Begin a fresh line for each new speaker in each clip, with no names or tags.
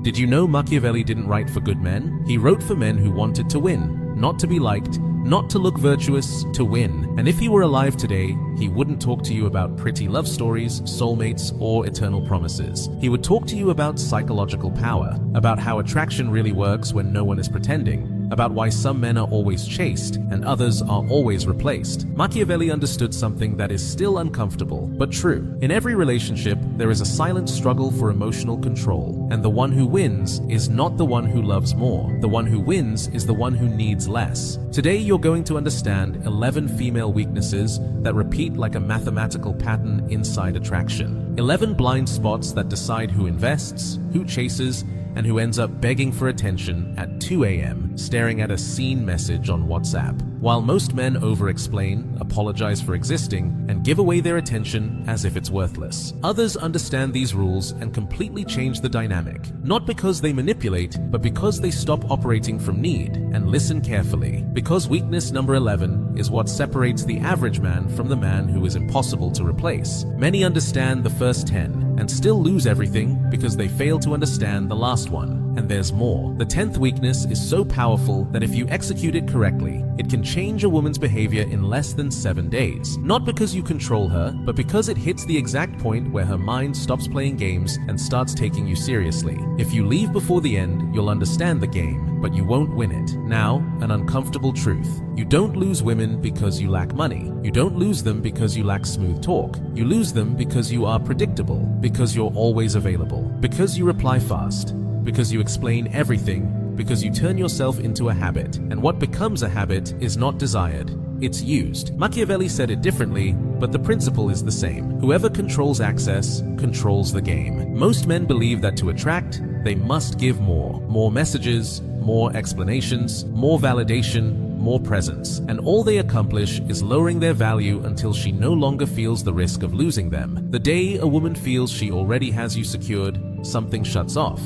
Did you know Machiavelli didn't write for good men? He wrote for men who wanted to win, not to be liked, not to look virtuous, to win. And if he were alive today, he wouldn't talk to you about pretty love stories, soulmates, or eternal promises. He would talk to you about psychological power, about how attraction really works when no one is pretending, about why some men are always chased and others are always replaced. Machiavelli understood something that is still uncomfortable, but true. In every relationship, there is a silent struggle for emotional control, and the one who wins is not the one who loves more. The one who wins is the one who needs less. Today, you're going to understand 11 female weaknesses that repeat like a mathematical pattern inside attraction. 11 blind spots that decide who invests, who chases, and who ends up begging for attention at 2 a.m., staring at a seen message on WhatsApp. While most men over-explain, apologize for existing, and give away their attention as if it's worthless, others understand these rules and completely change the dynamic. Not because they manipulate, but because they stop operating from need and listen carefully. Because weakness number 11 is what separates the average man from the man who is impossible to replace. Many understand the first 10 and still lose everything because they fail to understand the last one. And there's more. The 10th weakness is so powerful that if you execute it correctly, it can change a woman's behavior in less than 7 days. Not because you control her, but because it hits the exact point where her mind stops playing games and starts taking you seriously. If you leave before the end, you'll understand the game, but you won't win it. Now, an uncomfortable truth. You don't lose women because you lack money. You don't lose them because you lack smooth talk. You lose them because you are predictable, because you're always available, because you reply fast, because you explain everything, because you turn yourself into a habit. And what becomes a habit is not desired, it's used. Machiavelli said it differently, but the principle is the same. Whoever controls access controls the game. Most men believe that to attract, they must give more. More messages, more explanations, more validation, more presence. And all they accomplish is lowering their value until she no longer feels the risk of losing them. The day a woman feels she already has you secured, something shuts off.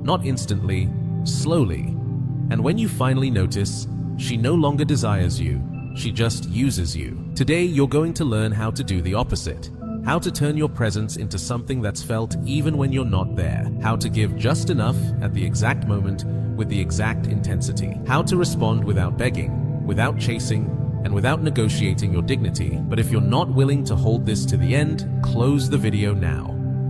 Not instantly, slowly. And when you finally notice, she no longer desires you, she just uses you. Today, you're going to learn how to do the opposite. How to turn your presence into something that's felt even when you're not there. How to give just enough at the exact moment with the exact intensity. How to respond without begging, without chasing, and without negotiating your dignity. But if you're not willing to hold this to the end, close the video now.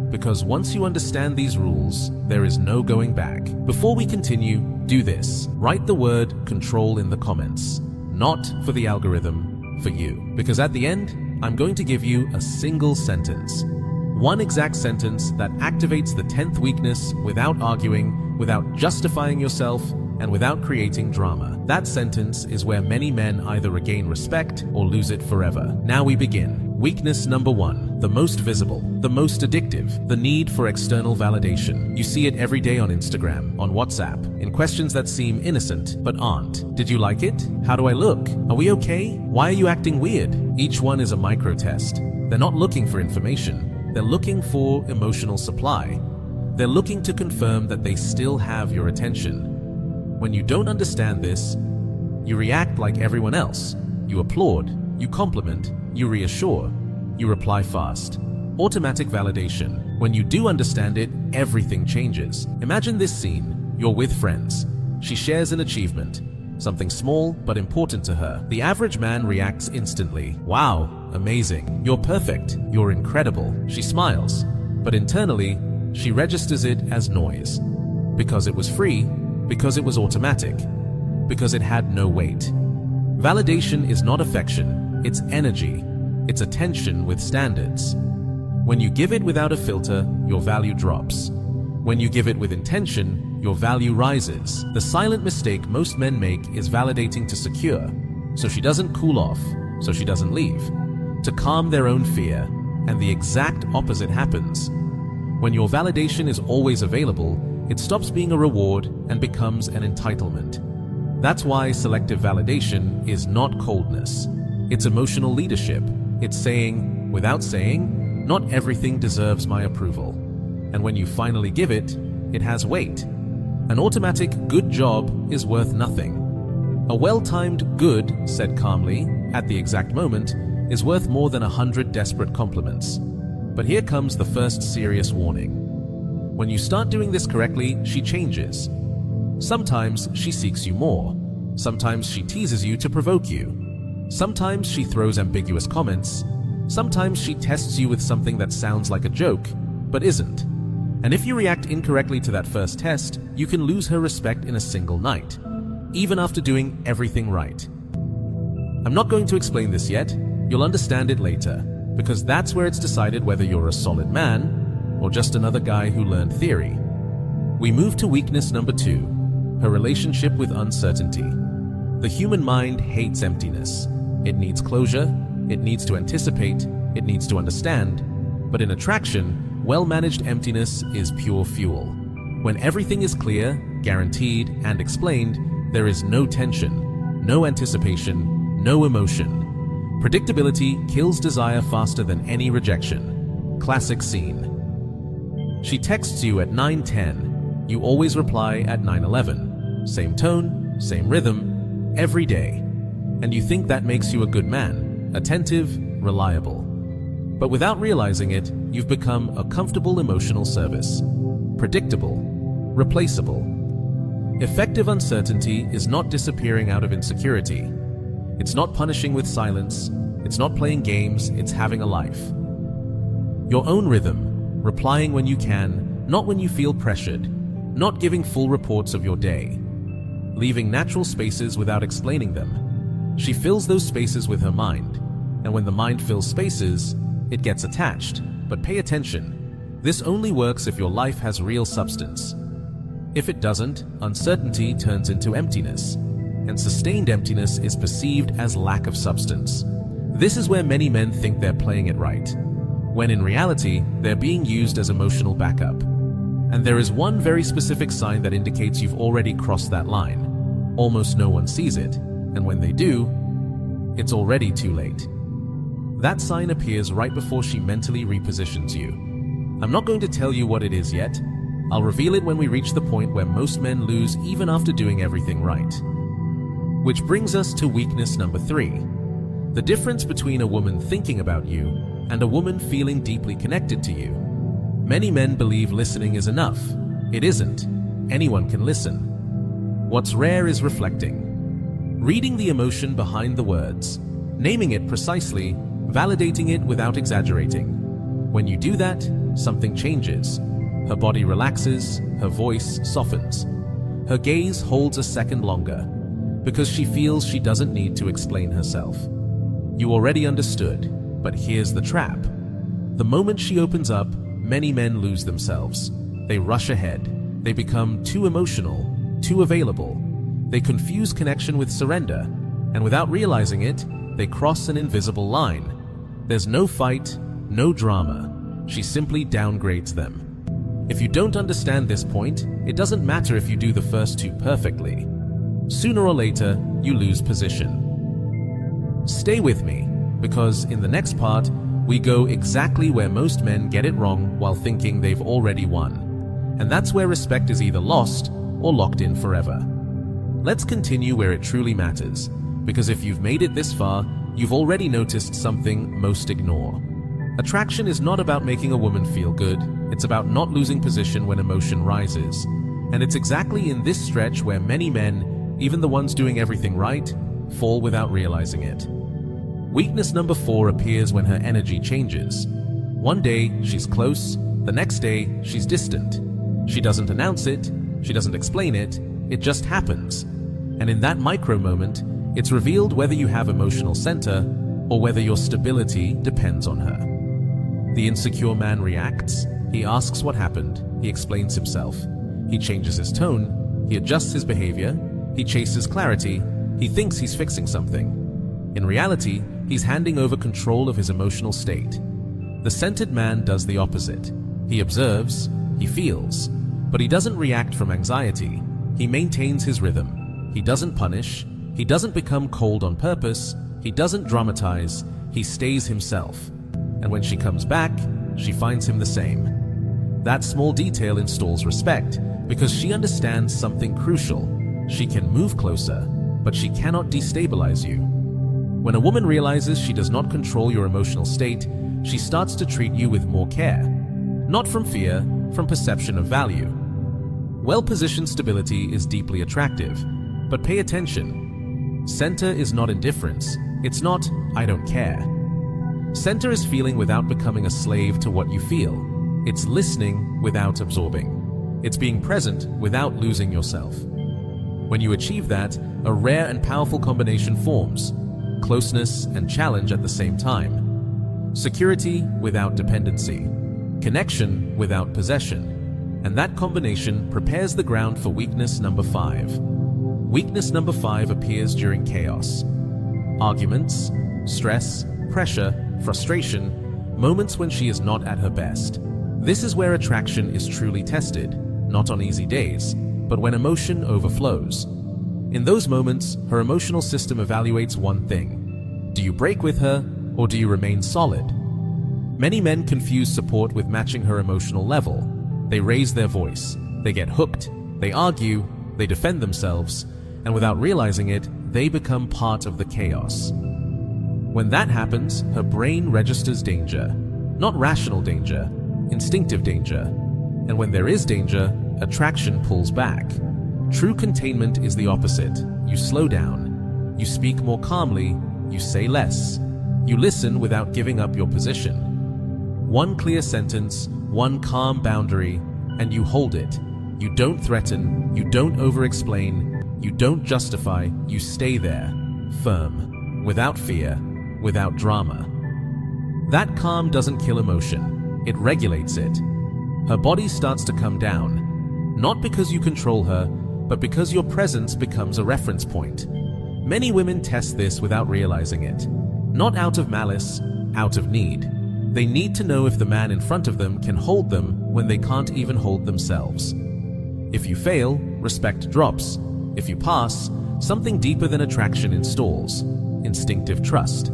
Because once you understand these rules, there is no going back. Before we continue, do this. Write the word control in the comments. Not for the algorithm, for you. Because at the end, I'm going to give you a single sentence. One exact sentence that activates the 10th weakness without arguing, without justifying yourself, and without creating drama. That sentence is where many men either regain respect or lose it forever. Now we begin. Weakness number 1, the most visible, the most addictive, the need for external validation. You see it every day on Instagram, on WhatsApp, in questions that seem innocent but aren't. Did you like it? How do I look? Are we okay? Why are you acting weird? Each one is a micro test. They're not looking for information. They're looking for emotional supply. They're looking to confirm that they still have your attention. When you don't understand this, you react like everyone else. You applaud, you compliment, you reassure, you reply fast. Automatic validation. When you do understand it, everything changes. Imagine this scene. You're with friends. She shares an achievement, something small but important to her. The average man reacts instantly. Wow, amazing. You're perfect. You're incredible. She smiles. But internally, she registers it as noise. Because it was free, because it was automatic, because it had no weight. Validation is not affection, it's energy. It's attention with standards. When you give it without a filter, your value drops. When you give it with intention, your value rises. The silent mistake most men make is validating to secure, so she doesn't cool off, so she doesn't leave, to calm their own fear, and the exact opposite happens. When your validation is always available, it stops being a reward and becomes an entitlement. That's why selective validation is not coldness. It's emotional leadership. It's saying, without saying, not everything deserves my approval. And when you finally give it, it has weight. An automatic good job is worth nothing. A well-timed good, said calmly, at the exact moment, is worth more than 100 desperate compliments. But here comes the first serious warning. When you start doing this correctly, she changes. Sometimes she seeks you more. Sometimes she teases you to provoke you. Sometimes she throws ambiguous comments. Sometimes she tests you with something that sounds like a joke, but isn't. And if you react incorrectly to that first test, you can lose her respect in a single night, even after doing everything right. I'm not going to explain this yet. You'll understand it later, because that's where it's decided whether you're a solid man or just another guy who learned theory. We move to weakness number 2, her relationship with uncertainty. The human mind hates emptiness. It needs closure, it needs to anticipate, it needs to understand. But in attraction, well-managed emptiness is pure fuel. When everything is clear, guaranteed, and explained, there is no tension, no anticipation, no emotion. Predictability kills desire faster than any rejection. Classic scene. She texts you at 9:10. You always reply at 9:11. Same tone, same rhythm, every day. And you think that makes you a good man, attentive, reliable. But without realizing it, you've become a comfortable emotional service. Predictable, replaceable. Effective uncertainty is not disappearing out of insecurity. It's not punishing with silence. It's not playing games. It's having a life. Your own rhythm, replying when you can, not when you feel pressured, not giving full reports of your day, leaving natural spaces without explaining them. She fills those spaces with her mind, and when the mind fills spaces, it gets attached. But pay attention. This only works if your life has real substance. If it doesn't, uncertainty turns into emptiness, and sustained emptiness is perceived as lack of substance. This is where many men think they're playing it right, when in reality, they're being used as emotional backup. And there is one very specific sign that indicates you've already crossed that line. Almost no one sees it, and when they do, it's already too late. That sign appears right before she mentally repositions you. I'm not going to tell you what it is yet. I'll reveal it when we reach the point where most men lose even after doing everything right. Which brings us to weakness number 3. The difference between a woman thinking about you and a woman feeling deeply connected to you. Many men believe listening is enough. It isn't. Anyone can listen. What's rare is reflecting. Reading the emotion behind the words. Naming it precisely. Validating it without exaggerating. When you do that, something changes. Her body relaxes, her voice softens. Her gaze holds a second longer, because she feels she doesn't need to explain herself. You already understood, but here's the trap. The moment she opens up, many men lose themselves. They rush ahead. They become too emotional, too available. They confuse connection with surrender, and without realizing it, they cross an invisible line. There's no fight, no drama. She simply downgrades them. If you don't understand this point, it doesn't matter if you do the first 2 perfectly. Sooner or later, you lose position. Stay with me, because in the next part, we go exactly where most men get it wrong while thinking they've already won. And that's where respect is either lost or locked in forever. Let's continue where it truly matters, because if you've made it this far, you've already noticed something most ignore. Attraction is not about making a woman feel good, it's about not losing position when emotion rises. And it's exactly in this stretch where many men, even the ones doing everything right, fall without realizing it. Weakness number 4 appears when her energy changes. One day, she's close, the next day, she's distant. She doesn't announce it, she doesn't explain it, it just happens. And in that micro moment, it's revealed whether you have emotional center or whether your stability depends on her. The insecure man reacts, he asks what happened, he explains himself, he changes his tone, he adjusts his behavior, he chases clarity, he thinks he's fixing something. In reality, he's handing over control of his emotional state. The centered man does the opposite. He observes, he feels, but he doesn't react from anxiety. He maintains his rhythm. He doesn't punish, he doesn't become cold on purpose, he doesn't dramatize, he stays himself. And when she comes back, she finds him the same. That small detail installs respect because she understands something crucial. She can move closer, but she cannot destabilize you. When a woman realizes she does not control your emotional state, she starts to treat you with more care. Not from fear, from perception of value. Well-positioned stability is deeply attractive, but pay attention. Center is not indifference. It's not, "I don't care." Center is feeling without becoming a slave to what you feel. It's listening without absorbing. It's being present without losing yourself. When you achieve that, a rare and powerful combination forms: closeness and challenge at the same time. Security without dependency. Connection without possession. And that combination prepares the ground for weakness number 5. Weakness number 5 appears during chaos. Arguments, stress, pressure, frustration, moments when she is not at her best. This is where attraction is truly tested, not on easy days, but when emotion overflows. In those moments, her emotional system evaluates one thing: do you break with her, or do you remain solid? Many men confuse support with matching her emotional level. They raise their voice, they get hooked, they argue, they defend themselves, and without realizing it, they become part of the chaos. When that happens, her brain registers danger. Not rational danger, instinctive danger. And when there is danger, attraction pulls back. True containment is the opposite. You slow down. You speak more calmly. You say less. You listen without giving up your position. One clear sentence, one calm boundary, and you hold it. You don't threaten. You don't over-explain. You don't justify. You stay there, firm, without fear, without drama. That calm doesn't kill emotion. It regulates it. Her body starts to come down, not because you control her, but because your presence becomes a reference point. Many women test this without realizing it. Not out of malice, out of need. They need to know if the man in front of them can hold them when they can't even hold themselves. If you fail, respect drops. If you pass, something deeper than attraction installs: instinctive trust.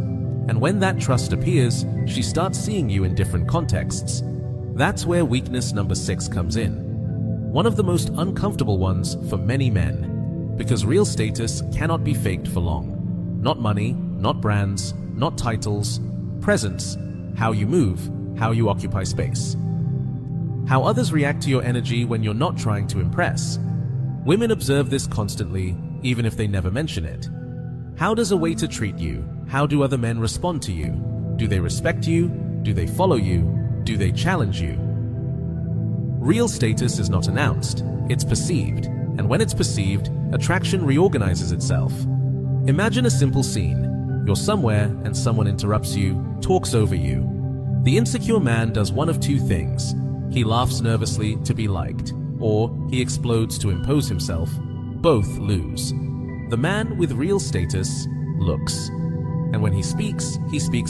And when that trust appears, she starts seeing you in different contexts. That's where weakness number 6 comes in. One of the most uncomfortable ones for many men, because real status cannot be faked for long. Not money, not brands, not titles, presence, how you move, how you occupy space. How others react to your energy when you're not trying to impress. Women observe this constantly, even if they never mention it. How does a waiter treat you? How do other men respond to you? Do they respect you? Do they follow you? Do they challenge you? Real status is not announced, it's perceived. And when it's perceived, attraction reorganizes itself. Imagine a simple scene. You're somewhere and someone interrupts you, talks over you. The insecure man does one of two things. He laughs nervously to be liked, or he explodes to impose himself. Both lose. The man with real status looks. And when he speaks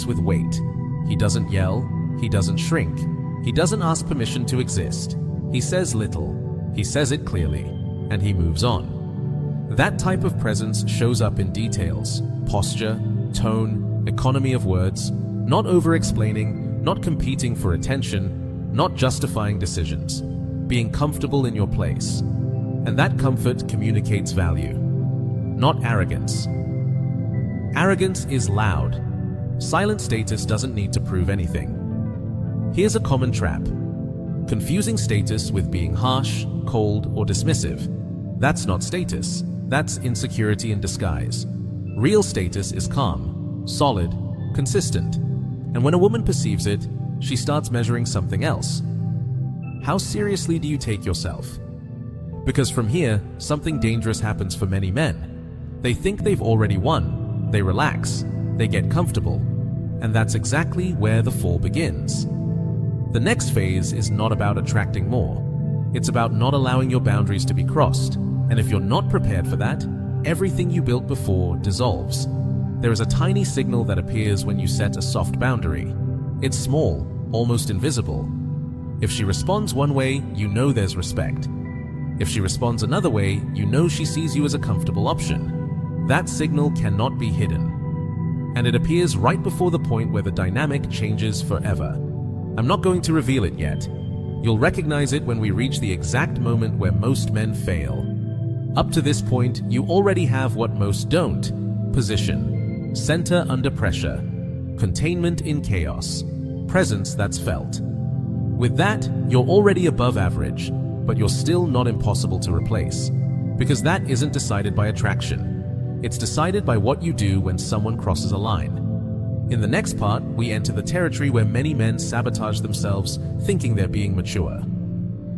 with weight. He doesn't yell, he doesn't shrink, he doesn't ask permission to exist. He says little, he says it clearly, and he moves on. That type of presence shows up in details: posture, tone, economy of words, not over-explaining, not competing for attention, not justifying decisions, being comfortable in your place. And that comfort communicates value, not arrogance. Arrogance is loud. Silent status doesn't need to prove anything. Here's a common trap: confusing status with being harsh, cold, or dismissive. That's not status. That's insecurity in disguise. Real status is calm, solid, consistent. And when a woman perceives it, she starts measuring something else. How seriously do you take yourself? Because from here, something dangerous happens for many men. They think they've already won. They relax. They get comfortable. And that's exactly where the fall begins. The next phase is not about attracting more. It's about not allowing your boundaries to be crossed. And if you're not prepared for that, everything you built before dissolves. There is a tiny signal that appears when you set a soft boundary. It's small, almost invisible. If she responds one way, you know there's respect. If she responds another way, you know she sees you as a comfortable option. That signal cannot be hidden. And it appears right before the point where the dynamic changes forever. I'm not going to reveal it yet. You'll recognize it when we reach the exact moment where most men fail. Up to this point, you already have what most don't: position, center under pressure, containment in chaos, presence that's felt. With that, you're already above average, but you're still not impossible to replace, because that isn't decided by attraction. It's decided by what you do when someone crosses a line. In the next part, we enter the territory where many men sabotage themselves, thinking they're being mature.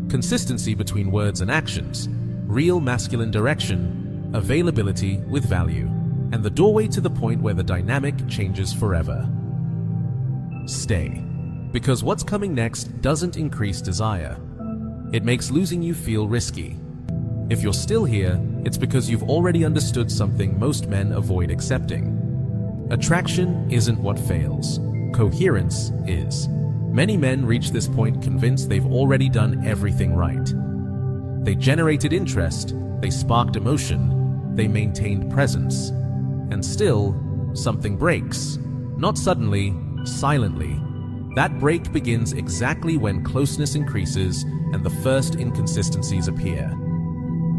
Consistency between words and actions, real masculine direction, availability with value, and the doorway to the point where the dynamic changes forever. Stay. Because what's coming next doesn't increase desire. It makes losing you feel risky. If you're still here, it's because you've already understood something most men avoid accepting. Attraction isn't what fails. Coherence is. Many men reach this point convinced they've already done everything right. They generated interest, they sparked emotion, they maintained presence. And still, something breaks. Not suddenly, silently. That break begins exactly when closeness increases and the first inconsistencies appear.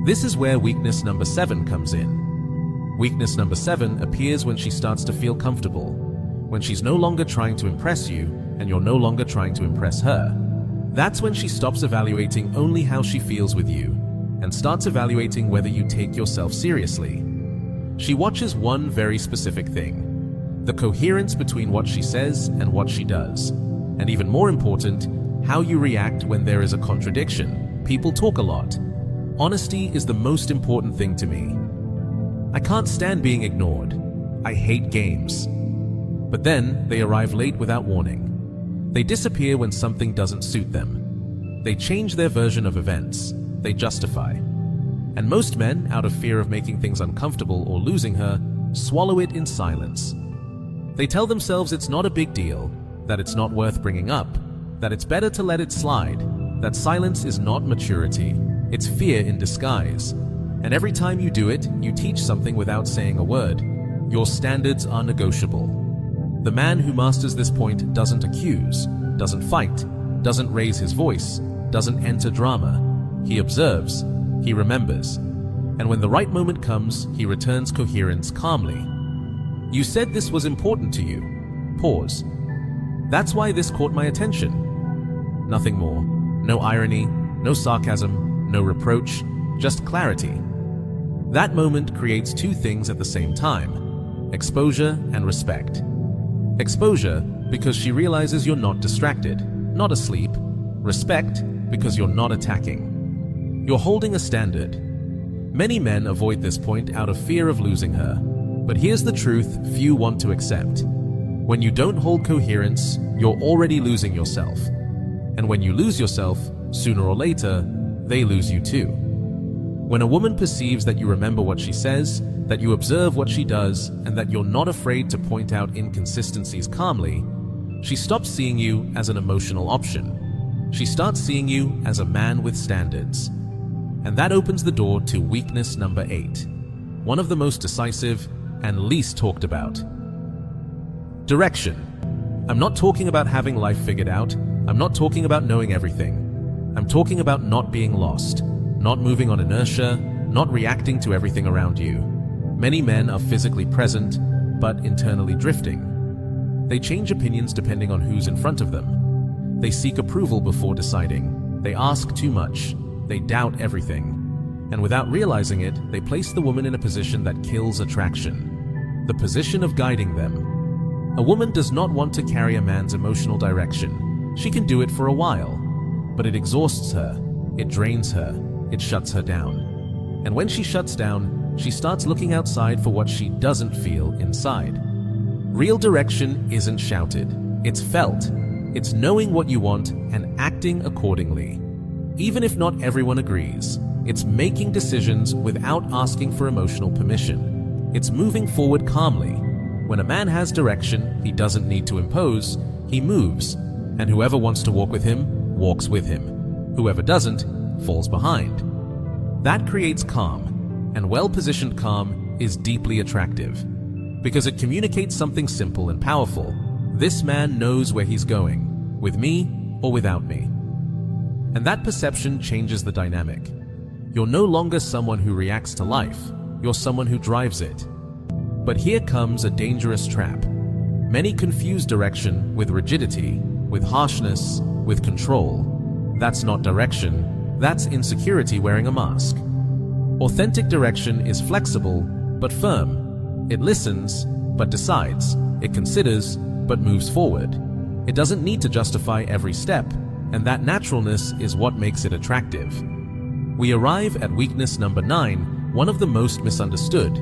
This is where weakness number 7 comes in. Weakness number 7 appears when she starts to feel comfortable, when she's no longer trying to impress you and you're no longer trying to impress her. That's when she stops evaluating only how she feels with you and starts evaluating whether you take yourself seriously. She watches one very specific thing: the coherence between what she says and what she does. And even more important, how you react when there is a contradiction. People talk a lot. Honesty is the most important thing to me. I can't stand being ignored. I hate games. But then they arrive late without warning. They disappear when something doesn't suit them. They change their version of events. They justify. And most men, out of fear of making things uncomfortable or losing her, swallow it in silence. They tell themselves it's not a big deal, that it's not worth bringing up, that it's better to let it slide, that silence is not maturity, it's fear in disguise. And every time you do it, you teach something without saying a word. Your standards are negotiable. The man who masters this point doesn't accuse, doesn't fight, doesn't raise his voice, doesn't enter drama. He observes, he remembers, and when the right moment comes, he returns coherence calmly. You said this was important to you. Pause. That's why this caught my attention. Nothing more. No irony, no sarcasm, no reproach, just clarity. That moment creates two things at the same time: exposure and respect. Exposure, because she realizes you're not distracted, not asleep. Respect, because you're not attacking. You're holding a standard. Many men avoid this point out of fear of losing her. But here's the truth few want to accept. When you don't hold coherence, you're already losing yourself. And when you lose yourself, sooner or later, they lose you too. When a woman perceives that you remember what she says, that you observe what she does, and that you're not afraid to point out inconsistencies calmly, she stops seeing you as an emotional option. She starts seeing you as a man with standards. And that opens the door to weakness number 8, one of the most decisive and least talked about. Direction. I'm not talking about having life figured out. I'm not talking about knowing everything. I'm talking about not being lost, not moving on inertia, not reacting to everything around you. Many men are physically present, but internally drifting. They change opinions depending on who's in front of them. They seek approval before deciding. They ask too much. They doubt everything. And without realizing it, they place the woman in a position that kills attraction. The position of guiding them. A woman does not want to carry a man's emotional direction. She can do it for a while, but it exhausts her, it drains her, it shuts her down. And when she shuts down, she starts looking outside for what she doesn't feel inside. Real direction isn't shouted, it's felt. It's knowing what you want and acting accordingly. Even if not everyone agrees, it's making decisions without asking for emotional permission. It's moving forward calmly. When a man has direction, he doesn't need to impose, he moves. And whoever wants to walk with him, walks with him. Whoever doesn't, falls behind. That creates calm, and well-positioned calm is deeply attractive. Because it communicates something simple and powerful. This man knows where he's going, with me or without me. And that perception changes the dynamic. You're no longer someone who reacts to life, you're someone who drives it. But here comes a dangerous trap. Many confuse direction with rigidity, with harshness, with control. That's not direction, that's insecurity wearing a mask. Authentic direction is flexible, but firm. It listens, but decides. It considers, but moves forward. It doesn't need to justify every step, and that naturalness is what makes it attractive. We arrive at weakness number 9, one of the most misunderstood: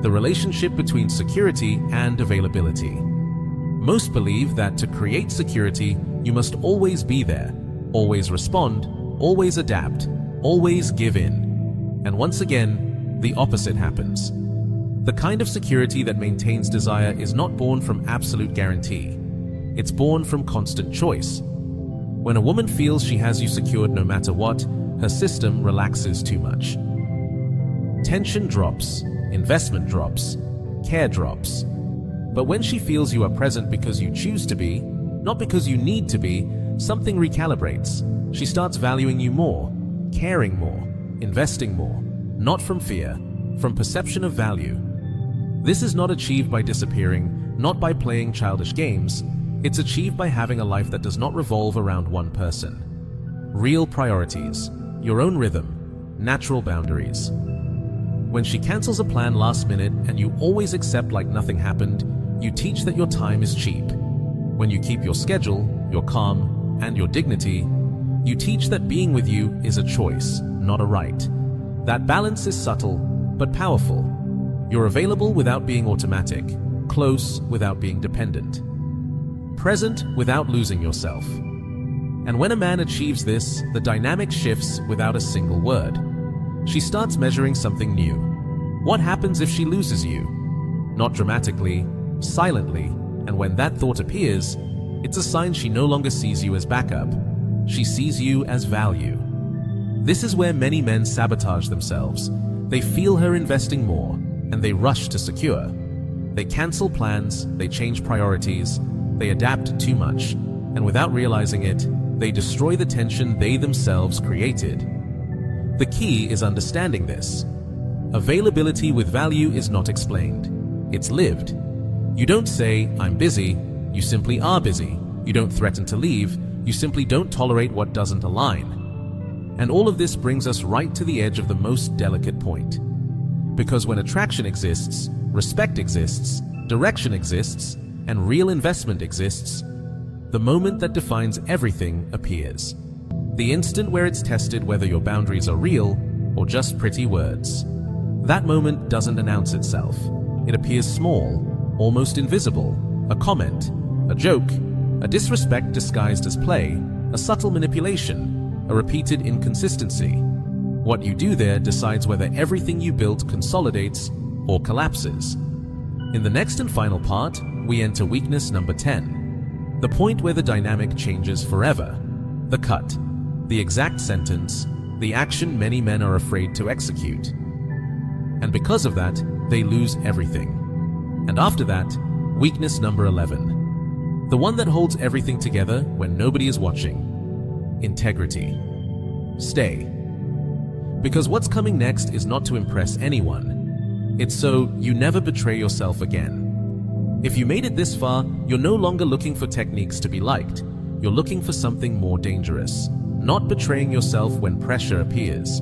the relationship between security and availability. Most believe that to create security, you must always be there, always respond, always adapt, always give in. And once again, the opposite happens. The kind of security that maintains desire is not born from absolute guarantee. It's born from constant choice. When a woman feels she has you secured no matter what, her system relaxes too much. Tension drops, investment drops, care drops. But when she feels you are present because you choose to be, not because you need to be, something recalibrates. She starts valuing you more, caring more, investing more, not from fear, from perception of value. This is not achieved by disappearing, not by playing childish games. It's achieved by having a life that does not revolve around one person. Real priorities, your own rhythm, natural boundaries. When she cancels a plan last minute and you always accept like nothing happened, you teach that your time is cheap. When you keep your schedule, your calm, and your dignity, you teach that being with you is a choice, not a right. That balance is subtle, but powerful. You're available without being automatic, close without being dependent, present without losing yourself. And when a man achieves this, the dynamic shifts without a single word. She starts measuring something new. What happens if she loses you? Not dramatically, silently, and when that thought appears, it's a sign she no longer sees you as backup. She sees you as value. This is where many men sabotage themselves. They feel her investing more, and they rush to secure. They cancel plans, they change priorities, they adapt too much, and without realizing it, they destroy the tension they themselves created. The key is understanding this. Availability with value is not explained. It's lived. You don't say, "I'm busy," you simply are busy. You don't threaten to leave, you simply don't tolerate what doesn't align. And all of this brings us right to the edge of the most delicate point. Because when attraction exists, respect exists, direction exists, and real investment exists, the moment that defines everything appears. The instant where it's tested whether your boundaries are real or just pretty words. That moment doesn't announce itself. It appears small, almost invisible, a comment, a joke, a disrespect disguised as play, a subtle manipulation, a repeated inconsistency. What you do there decides whether everything you built consolidates or collapses. In the next and final part, we enter weakness number 10. The point where the dynamic changes forever. The cut. The exact sentence. The action many men are afraid to execute. And because of that, they lose everything. And after that, weakness number 11. The one that holds everything together when nobody is watching. Integrity. Stay. Because what's coming next is not to impress anyone. It's so you never betray yourself again. If you made it this far, you're no longer looking for techniques to be liked. You're looking for something more dangerous. Not betraying yourself when pressure appears.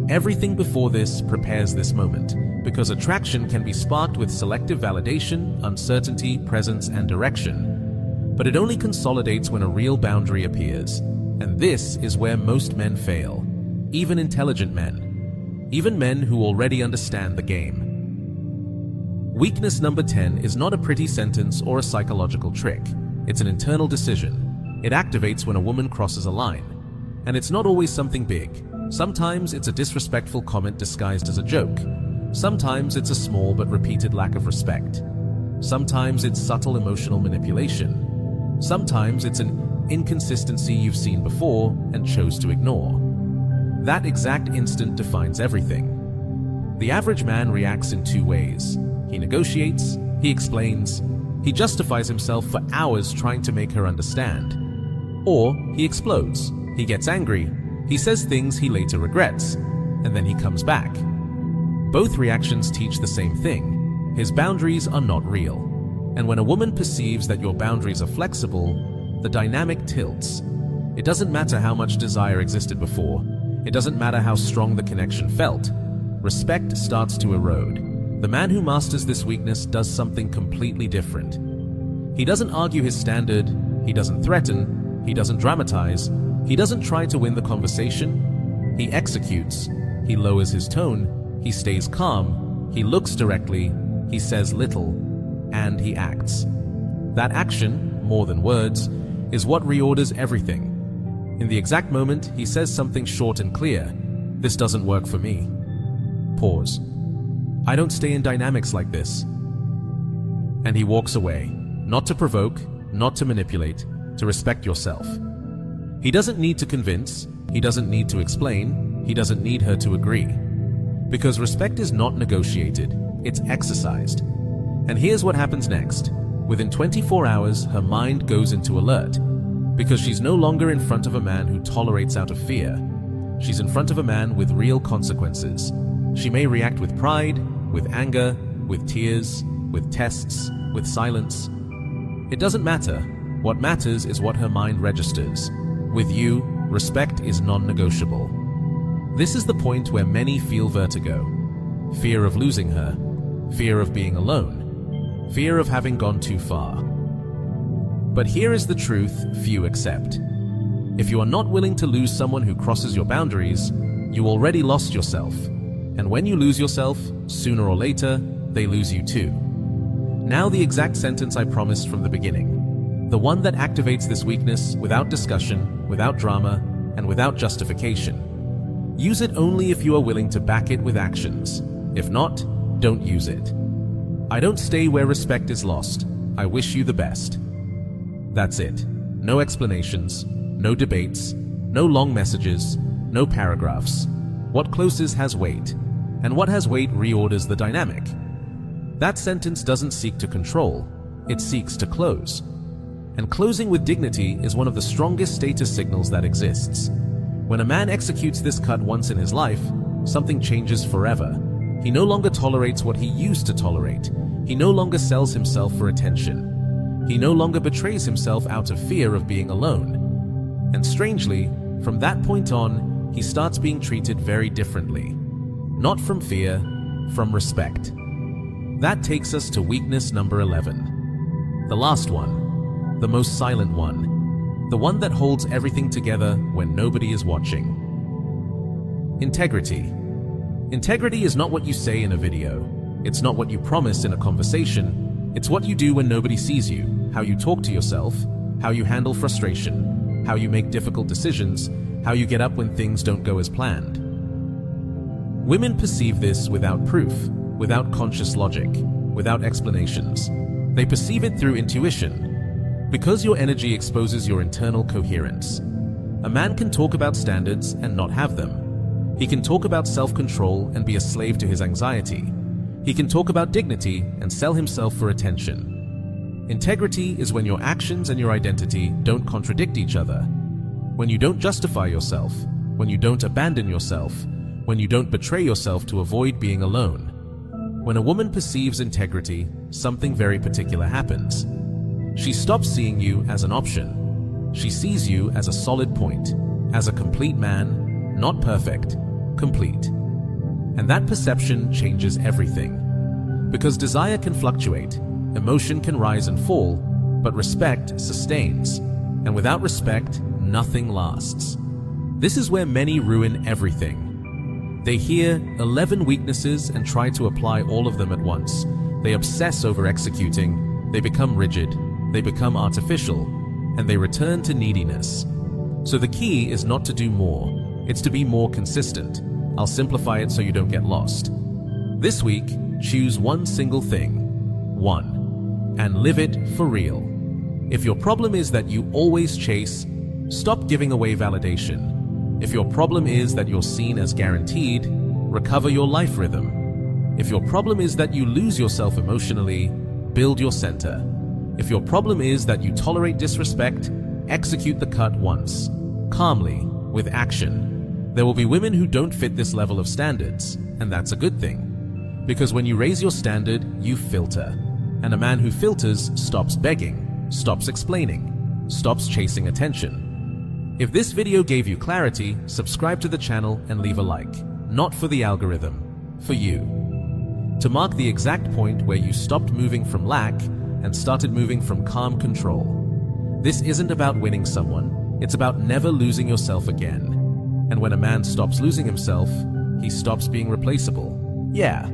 Everything before this prepares this moment, because attraction can be sparked with selective validation, uncertainty, presence, and direction. But it only consolidates when a real boundary appears. And this is where most men fail. Even intelligent men. Even men who already understand the game. Weakness number 10 is not a pretty sentence or a psychological trick. It's an internal decision. It activates when a woman crosses a line. And it's not always something big. Sometimes it's a disrespectful comment disguised as a joke. Sometimes it's a small but repeated lack of respect. Sometimes it's subtle emotional manipulation. Sometimes it's an inconsistency you've seen before and chose to ignore. That exact instant defines everything. The average man reacts in two ways. He negotiates, he explains, he justifies himself for hours trying to make her understand. Or he explodes, he gets angry, he says things he later regrets, and then he comes back. Both reactions teach the same thing. His boundaries are not real. And when a woman perceives that your boundaries are flexible, the dynamic tilts. It doesn't matter how much desire existed before. It doesn't matter how strong the connection felt. Respect starts to erode. The man who masters this weakness does something completely different. He doesn't argue his standard. He doesn't threaten. He doesn't dramatize. He doesn't try to win the conversation. He executes. He lowers his tone. He stays calm. He looks directly. He says little. And he acts. That action, more than words, is what reorders everything. In the exact moment, he says something short and clear. This doesn't work for me. Pause. I don't stay in dynamics like this. And he walks away, not to provoke, not to manipulate, to respect yourself. He doesn't need to convince. He doesn't need to explain. He doesn't need her to agree. Because respect is not negotiated, it's exercised. And here's what happens next. Within 24 hours, her mind goes into alert. Because she's no longer in front of a man who tolerates out of fear. She's in front of a man with real consequences. She may react with pride, with anger, with tears, with tests, with silence. It doesn't matter. What matters is what her mind registers. With you, respect is non-negotiable. This is the point where many feel vertigo. Fear of losing her. Fear of being alone. Fear of having gone too far. But here is the truth few accept. If you are not willing to lose someone who crosses your boundaries, you already lost yourself. And when you lose yourself, sooner or later, they lose you too. Now the exact sentence I promised from the beginning. The one that activates this weakness without discussion, without drama, and without justification. Use it only if you are willing to back it with actions. If not, don't use it. I don't stay where respect is lost. I wish you the best. That's it. No explanations, no debates, no long messages, no paragraphs. What closes has weight, and what has weight reorders the dynamic. That sentence doesn't seek to control, it seeks to close. And closing with dignity is one of the strongest status signals that exists. When a man executes this cut once in his life, something changes forever. He no longer tolerates what he used to tolerate. He no longer sells himself for attention. He no longer betrays himself out of fear of being alone. And strangely, from that point on, he starts being treated very differently. Not from fear, from respect. That takes us to weakness number 11. The last one. The most silent one. The one that holds everything together when nobody is watching. Integrity. Integrity is not what you say in a video. It's not what you promise in a conversation. It's what you do when nobody sees you. How you talk to yourself, how you handle frustration, how you make difficult decisions, how you get up when things don't go as planned. Women perceive this without proof, without conscious logic, without explanations. They perceive it through intuition, because your energy exposes your internal coherence. A man can talk about standards and not have them. He can talk about self-control and be a slave to his anxiety. He can talk about dignity and sell himself for attention. Integrity is when your actions and your identity don't contradict each other. When you don't justify yourself, when you don't abandon yourself, when you don't betray yourself to avoid being alone. When a woman perceives integrity, something very particular happens. She stops seeing you as an option. She sees you as a solid point, as a complete man, not perfect, complete. And that perception changes everything. Because desire can fluctuate, emotion can rise and fall, but respect sustains. And without respect, nothing lasts. This is where many ruin everything. They hear 11 weaknesses and try to apply all of them at once. They obsess over executing, they become rigid, they become artificial, and they return to neediness. So the key is not to do more, it's to be more consistent. I'll simplify it so you don't get lost. This week, choose one single thing. One. And live it for real. If your problem is that you always chase, stop giving away validation. If your problem is that you're seen as guaranteed, recover your life rhythm. If your problem is that you lose yourself emotionally, build your center. If your problem is that you tolerate disrespect, execute the cut once, calmly, with action. There will be women who don't fit this level of standards, and that's a good thing. Because when you raise your standard, you filter. And a man who filters stops begging, stops explaining, stops chasing attention. If this video gave you clarity, subscribe to the channel and leave a like. Not for the algorithm, for you. To mark the exact point where you stopped moving from lack and started moving from calm control. This isn't about winning someone, it's about never losing yourself again. And when a man stops losing himself, he stops being replaceable. Yeah,